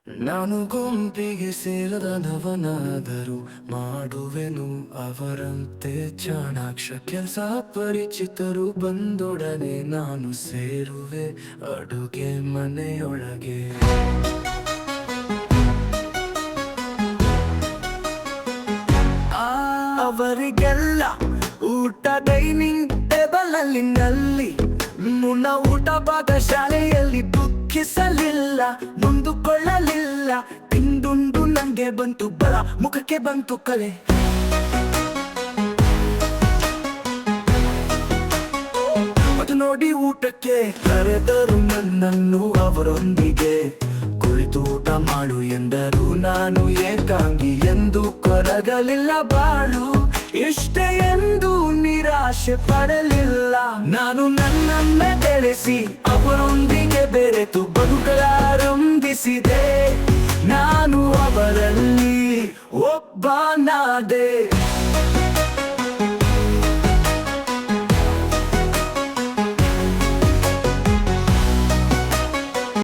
ನಾನು ಗುಂಪಿಗೆ ಸೇರದವನಾದರೂ ಮಾಡುವೆನು ಅವರಂತೆ ಚಾಣಾಕ್ಷ ಕೆಲಸ. ಪರಿಚಿತರು ಬಂದೊಡನೆ ನಾನು ಸೇರುವೆ ಅಡುಗೆ ಮನೆಯೊಳಗೆ. ಅವರಿಗೆಲ್ಲ ಊಟ ಡೈನಿಂಗ್ ಟೇಬಲ್ ನಲ್ಲಿ ಮುನ್ನ ಊಟ ಭಾಗ ಶಾಲೆಯಲ್ಲಿ ದುಃಖಿಸಲಿಲ್ಲ, ನೊಂದುಕೊಳ್ಳಲಿಲ್ಲ. ತಿಂದುಂಡು ನಂಗೆ ಬಂತು ಬಲ, ಮುಖಕ್ಕೆ ಬಂತು ಕಲೆ. ಅದು ನೋಡಿ ಊಟಕ್ಕೆ ಕರೆದರು ನನ್ನನ್ನು ಅವರೊಂದಿಗೆ. ಕುಳಿತು ಊಟ ಮಾಡು ಎಂದರು, ನಾನು ಏಕಾಂಗಿ ಎಂದು ಕೊರಗಲಿಲ್ಲ ಬಾಳು. ಇಷ್ಟೇ ಎಂದು ನಿರಾಶೆ ಪಡಲಿಲ್ಲ, ನಾನು ನನ್ನನ್ನೇ ಬೆಳೆಸಿ ಅವರೊಂದಿಗೆ ಬೆರೆತು ಬದುಕಲಾರಂಭಿಸಿದೆ. ನಾನು ಅವರಲ್ಲಿ ಒಬ್ಬನಾದೆ.